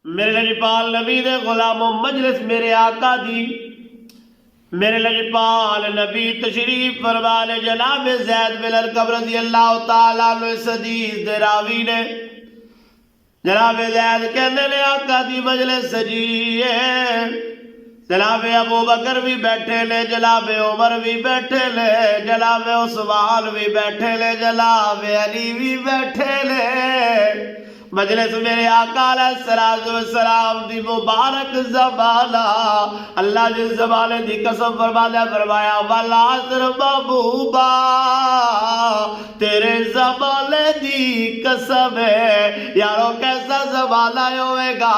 میرے لجپال نبی دے غلاموں مجلس میرے آقا دی میرے لجپال نبی تشریف فرمانے جناب زید بن ارقم رضی اللہ تعالیٰ عنہ اس حدیث دے راوی نے جناب زید کہنے لے آقا دی مجلس سجی ہے، جناب ابو بکر بھی بیٹھے لے، جناب عمر بھی بیٹھے لے، جناب عثمان بھی بیٹھے لے، جناب علی بھی بیٹھے لے۔ مجلس میرے آقا علیہ السلام دی مبارک زبانہ، اللہ جس زبانے دی قسم فرمایا والعصر محبوبا، تیرے زبانے دی قسم ہے۔ یارو کیسا زبانہ ہوئے گا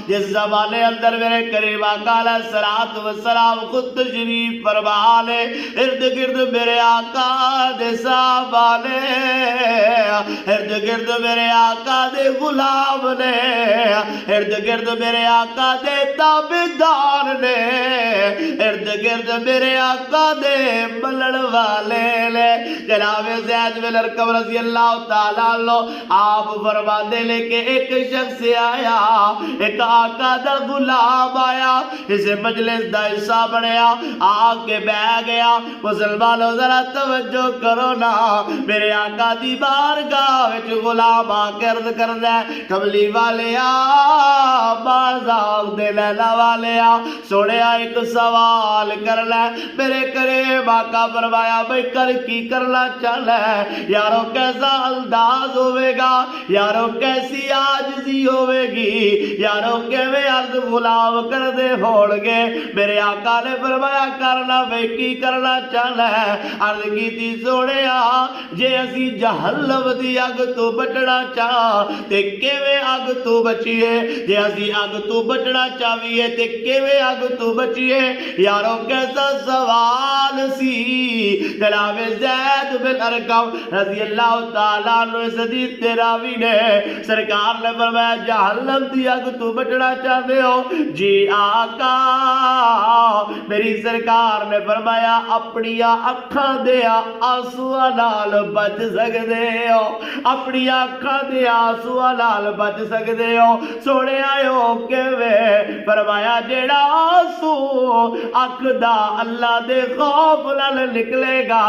جس زبانے اندر میرے کریم آقا علیہ السلام خود تشریف فرما لے، ارد گرد میرے آقا دے زبانے، ارد گرد میرے آقا دے غلام نے، ارد گرد میرے آقا دے تابعدار نے، ارد گرد میرے آقا دے ملن والے نے۔ جناب زید بن ارقم رضی اللہ تعالیٰ عنہ آپ فرماتے لے کہ ایک شخص آیا، ایک آقا دا غلام آیا، اسے مجلس دا حصہ بنیا، آکے بہ گیا۔ مسلمانوں ذرا توجہ کرو نا، میرے آقا دی بارگاہ وچ غلام آ کے عرض کردا ہے کملی والیا، بازاق دے لیلا والیا، سوڑیا ایک سوال کرنا ہے۔ میرے قریب آقا فرمایا بھئی کر کی کرنا چاہنا ہے؟ یارو کیسا انداز ہوئے گا، یارو کیسی عاجزی ہوئے گی، یارو کیویں عرض غلام کر دے ہوڑ گے۔ میرے آقا نے فرمایا کرنا بھئی کی کرنا چاہنا ہے؟ عرض کی تھی سوڑیا جے اسی جہنم دی اگ تو بچنا چاہ تے کیویں اگ تو بچیے، جے اسی اگ تو بچنا چاہیے تے کیویں اگ تو بچیے۔ یارو کیسا سوال سی۔ جناب زید بن ارقم رضی اللہ تعالیٰ عنہ اس حدیث دے راوی نے سرکار نے فرمایا جہنم دی اگ تو بچنا چاہتے ہو؟ جی آقا۔ میری سرکار نے فرمایا اپنی اکھاں دیا آنسواں نال بچ سکدے ہو، اپنی اکھاں دیا آنسواں نال بچ سکدے ہو۔ سونے آئے ہو کیویں؟ فرمایا جیڑا آنسو اکھ دا اللہ دے خوف نال نکلے گا،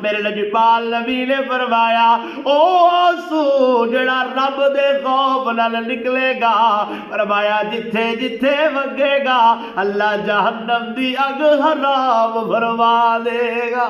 میرے لجپال نبی نے فرمایا او آنسو جیڑا رب دے خوف نال نکلے گا، فرمایا جتھے جتھے وگے گا اللہ جہنم دی اگ حرام فرما دے گا۔